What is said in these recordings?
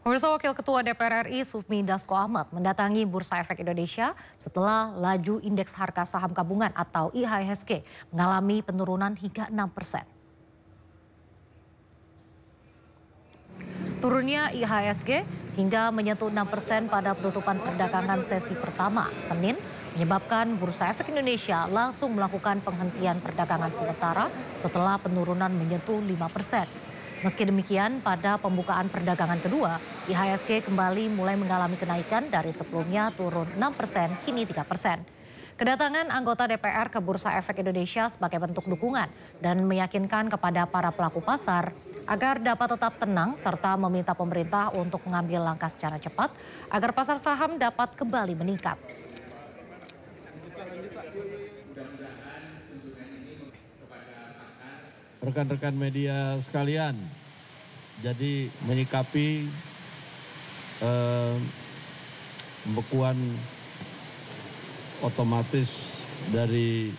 Pemirsa, Wakil Ketua DPR RI Sufmi Dasko Ahmad mendatangi Bursa Efek Indonesia setelah laju indeks harga saham gabungan atau IHSG mengalami penurunan hingga 6%. Turunnya IHSG hingga menyentuh 6% pada penutupan perdagangan sesi pertama Senin menyebabkan Bursa Efek Indonesia langsung melakukan penghentian perdagangan sementara setelah penurunan menyentuh 5%. Meski demikian, pada pembukaan perdagangan kedua, IHSG kembali mulai mengalami kenaikan dari sebelumnya turun 6%, kini 3%. Kedatangan anggota DPR ke Bursa Efek Indonesia sebagai bentuk dukungan dan meyakinkan kepada para pelaku pasar agar dapat tetap tenang serta meminta pemerintah untuk mengambil langkah secara cepat agar pasar saham dapat kembali meningkat. Rekan-rekan media sekalian, jadi menyikapi pembekuan otomatis dari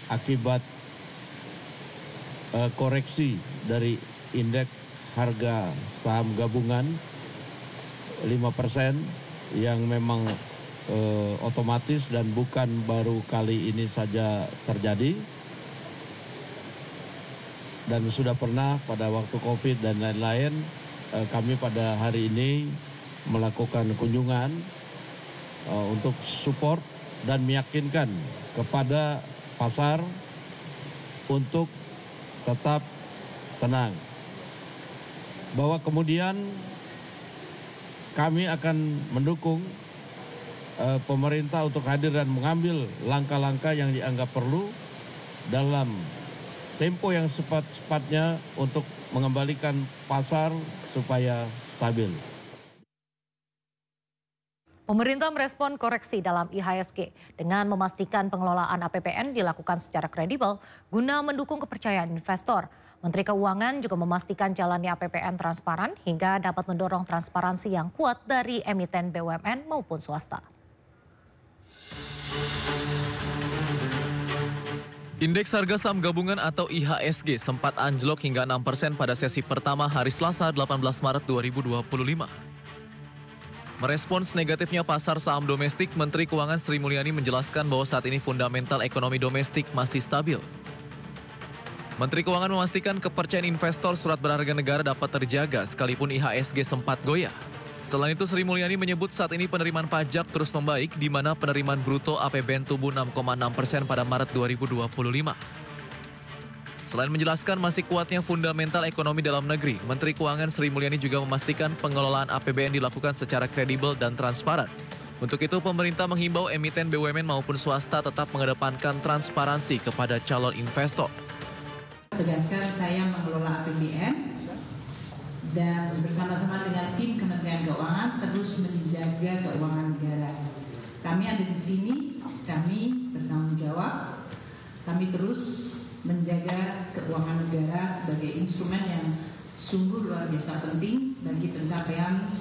akibat koreksi dari indeks harga saham gabungan 5% yang memang otomatis dan bukan baru kali ini saja terjadi. Dan sudah pernah pada waktu COVID dan lain-lain, kami pada hari ini melakukan kunjungan untuk support dan meyakinkan kepada pasar untuk tetap tenang. Bahwa kemudian kami akan mendukung pemerintah untuk hadir dan mengambil langkah-langkah yang dianggap perlu dalam tempo yang cepat-cepatnya untuk mengembalikan pasar supaya stabil. Pemerintah merespon koreksi dalam IHSG dengan memastikan pengelolaan APBN dilakukan secara kredibel guna mendukung kepercayaan investor. Menteri Keuangan juga memastikan jalannya APBN transparan hingga dapat mendorong transparansi yang kuat dari emiten BUMN maupun swasta. Indeks harga saham gabungan atau IHSG sempat anjlok hingga 6% pada sesi pertama hari Selasa 18 Maret 2025. Merespons negatifnya pasar saham domestik, Menteri Keuangan Sri Mulyani menjelaskan bahwa saat ini fundamental ekonomi domestik masih stabil. Menteri Keuangan memastikan kepercayaan investor surat berharga negara dapat terjaga sekalipun IHSG sempat goyah. Selain itu, Sri Mulyani menyebut saat ini penerimaan pajak terus membaik, di mana penerimaan bruto APBN tumbuh 6,6% pada Maret 2025. Selain menjelaskan masih kuatnya fundamental ekonomi dalam negeri, Menteri Keuangan Sri Mulyani juga memastikan pengelolaan APBN dilakukan secara kredibel dan transparan. Untuk itu, pemerintah menghimbau emiten BUMN maupun swasta tetap mengedepankan transparansi kepada calon investor. Tegaskan saya mengelola APBN dan bersama-sama dengan tim Kementerian Keuangan terus menjaga keuangan negara. Kami ada di sini, kami bertanggung jawab, kami terus menjaga keuangan negara sebagai instrumen yang sungguh luar biasa penting bagi pencapaian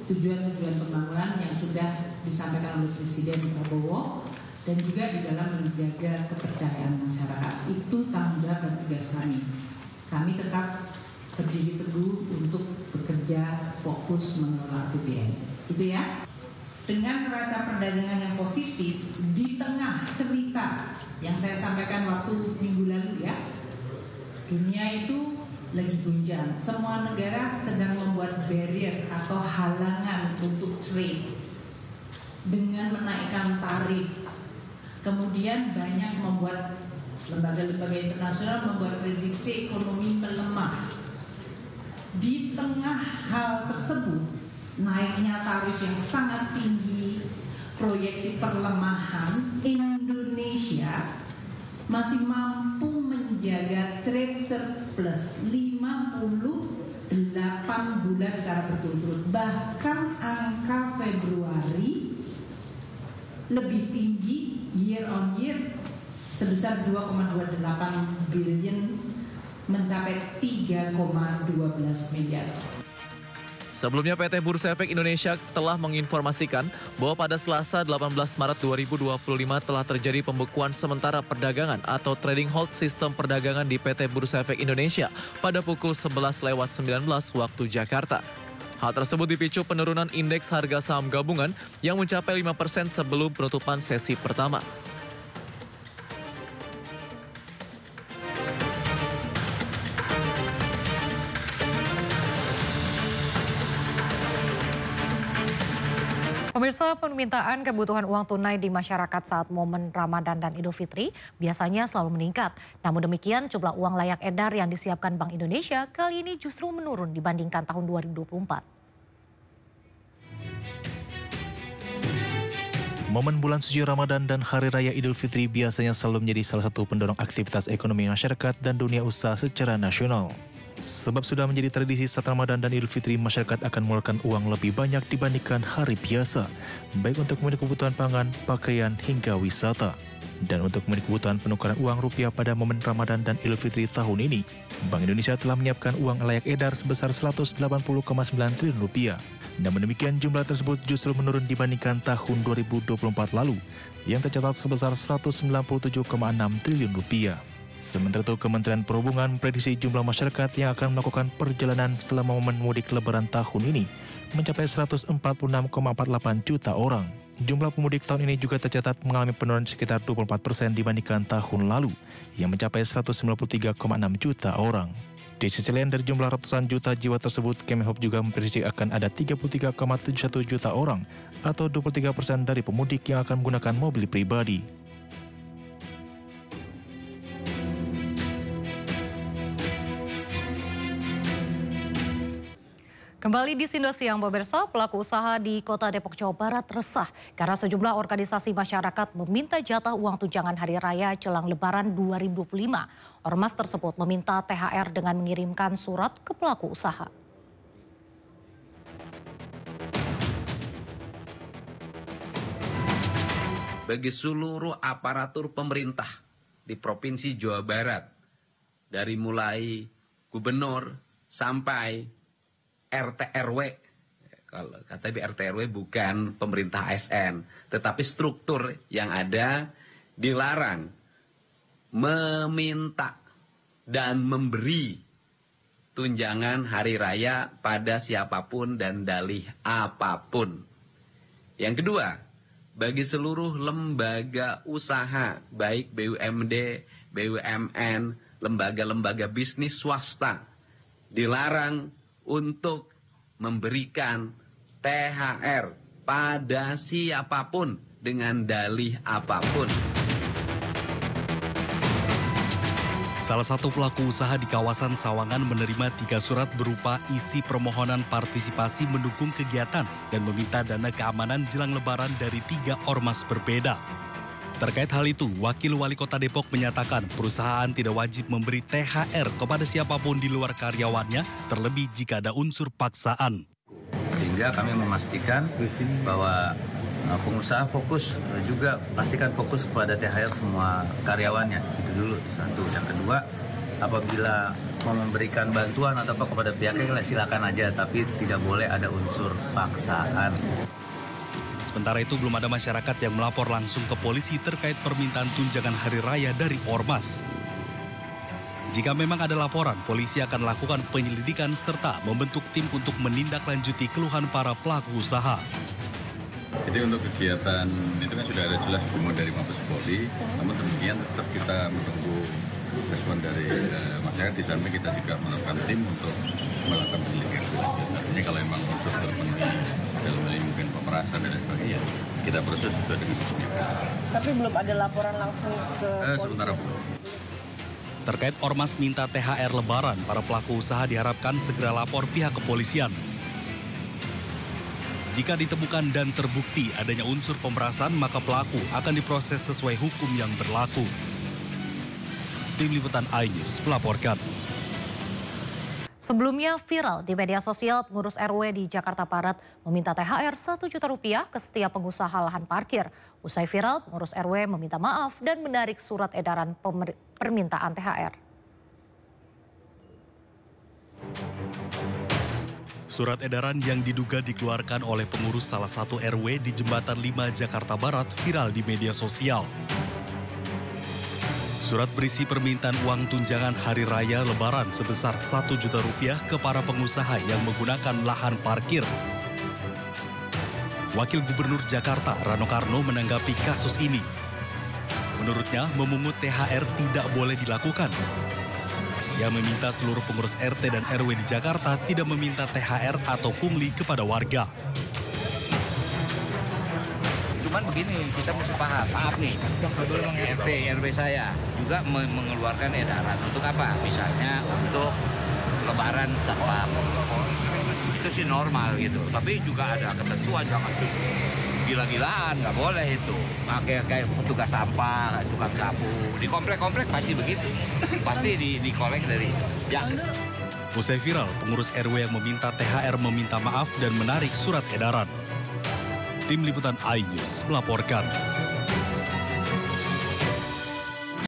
tujuan-tujuan pembangunan yang sudah disampaikan oleh Presiden Prabowo dan juga di dalam menjaga kepercayaan masyarakat. Itu tanggung jawab dan tugas kami. Kami tetap berdiri teguh untuk bekerja fokus mengelola APBN. Itu ya. Dengan neraca perdagangan yang positif di tengah cerita yang saya sampaikan waktu minggu lalu ya. Dunia itu lagi gunjang. Semua negara sedang membuat barrier atau halangan untuk trade dengan menaikkan tarif. Kemudian banyak membuat lembaga-lembaga internasional membuat prediksi ekonomi melemah. Di tengah hal tersebut, naiknya tarif yang sangat tinggi, proyeksi perlemahan, Indonesia masih mampu menjaga trade surplus 58 bulan secara berturut-turut. Bahkan angka Februari lebih tinggi year on year sebesar 2,28 billion mencapai 3,12 miliar. Sebelumnya PT Bursa Efek Indonesia telah menginformasikan bahwa pada Selasa 18 Maret 2025 telah terjadi pembekuan sementara perdagangan atau trading hold sistem perdagangan di PT Bursa Efek Indonesia pada pukul 11:19 waktu Jakarta. Hal tersebut dipicu penurunan indeks harga saham gabungan yang mencapai 5% sebelum penutupan sesi pertama. Pemirsa, permintaan kebutuhan uang tunai di masyarakat saat momen Ramadan dan Idul Fitri biasanya selalu meningkat. Namun demikian, jumlah uang layak edar yang disiapkan Bank Indonesia kali ini justru menurun dibandingkan tahun 2024. Momen bulan suci Ramadan dan Hari Raya Idul Fitri biasanya selalu menjadi salah satu pendorong aktivitas ekonomi masyarakat dan dunia usaha secara nasional. Sebab sudah menjadi tradisi saat Ramadan dan Idul Fitri, masyarakat akan mengeluarkan uang lebih banyak dibandingkan hari biasa, baik untuk memenuhi kebutuhan pangan, pakaian, hingga wisata. Dan untuk memenuhi kebutuhan penukaran uang rupiah pada momen Ramadan dan Idul Fitri tahun ini, Bank Indonesia telah menyiapkan uang layak edar sebesar 180,9 triliun rupiah. Namun demikian, jumlah tersebut justru menurun dibandingkan tahun 2024 lalu, yang tercatat sebesar 197,6 triliun rupiah. Sementara itu, Kementerian Perhubungan memprediksi jumlah masyarakat yang akan melakukan perjalanan selama momen mudik Lebaran tahun ini mencapai 146,48 juta orang. Jumlah pemudik tahun ini juga tercatat mengalami penurunan sekitar 24% dibandingkan tahun lalu, yang mencapai 193,6 juta orang. Di sisi lain, dari jumlah ratusan juta jiwa tersebut, Kemenhub juga memprediksi akan ada 33,71 juta orang atau 23% dari pemudik yang akan menggunakan mobil pribadi. Kembali di Sindo Siang, pemirsa, pelaku usaha di Kota Depok, Jawa Barat resah karena sejumlah organisasi masyarakat meminta jatah uang tunjangan Hari Raya jelang Lebaran 2025. Ormas tersebut meminta THR dengan mengirimkan surat ke pelaku usaha. Bagi seluruh aparatur pemerintah di Provinsi Jawa Barat, dari mulai gubernur sampai RT RW, kalau kata RT RW bukan pemerintah ASN, tetapi struktur yang ada dilarang meminta dan memberi tunjangan hari raya pada siapapun dan dalih apapun. Yang kedua, bagi seluruh lembaga usaha, baik BUMD, BUMN, lembaga-lembaga bisnis swasta, dilarang untuk memberikan THR pada siapapun dengan dalih apapun. Salah satu pelaku usaha di kawasan Sawangan menerima 3 surat berupa isi permohonan partisipasi mendukung kegiatan dan meminta dana keamanan jelang Lebaran dari 3 ormas berbeda. Terkait hal itu, Wakil Wali Kota Depok menyatakan perusahaan tidak wajib memberi THR kepada siapapun di luar karyawannya, terlebih jika ada unsur paksaan. Sehingga kami memastikan bahwa pengusaha fokus, juga pastikan fokus kepada THR semua karyawannya. Itu dulu, satu. Yang kedua, apabila mau memberikan bantuan atau apa kepada pihaknya, silakan aja, tapi tidak boleh ada unsur paksaan. Sementara itu, belum ada masyarakat yang melapor langsung ke polisi terkait permintaan tunjangan hari raya dari ormas. Jika memang ada laporan, polisi akan melakukan penyelidikan serta membentuk tim untuk menindaklanjuti keluhan para pelaku usaha. Jadi untuk kegiatan itu kan sudah ada jelas semua dari Mabes Polri, namun demikian tetap kita menunggu respon dari masyarakat. Di samping kita juga melakukan tim untuk melakukan penyelidikan. Artinya kalau memang unsur terpenuhi dalam hal ini mungkin pemerasan dan sebagainya, kita proses sesuai dengan hukumnya. Tapi belum ada laporan langsung ke polisi? Sementara belum. Terkait ormas minta THR Lebaran, para pelaku usaha diharapkan segera lapor pihak kepolisian. Jika ditemukan dan terbukti adanya unsur pemerasan, maka pelaku akan diproses sesuai hukum yang berlaku. Tim Liputan iNews melaporkan. Sebelumnya viral di media sosial, pengurus RW di Jakarta Barat meminta THR 1 juta rupiah ke setiap pengusaha lahan parkir. Usai viral, pengurus RW meminta maaf dan menarik surat edaran permintaan THR. Surat edaran yang diduga dikeluarkan oleh pengurus salah satu RW di Jembatan 5 Jakarta Barat viral di media sosial. Surat berisi permintaan uang tunjangan Hari Raya Lebaran sebesar Rp1 juta ke para pengusaha yang menggunakan lahan parkir. Wakil Gubernur Jakarta Rano Karno menanggapi kasus ini. Menurutnya, memungut THR tidak boleh dilakukan. Ia meminta seluruh pengurus RT dan RW di Jakarta tidak meminta THR atau pungli kepada warga. Cuman begini, kita mesti paham, maaf nih, RT, RW saya juga mengeluarkan edaran. Untuk apa? Misalnya untuk lebaran satpam. Itu sih normal gitu, tapi juga ada ketentuan, jangan gila-gilaan, nggak boleh itu. Kayak petugas sampah, tukang sapu, di komplek-komplek pasti begitu. Pasti dikolek dari yang. Usai viral, pengurus RW yang meminta THR meminta maaf dan menarik surat edaran. Tim Liputan iNews melaporkan.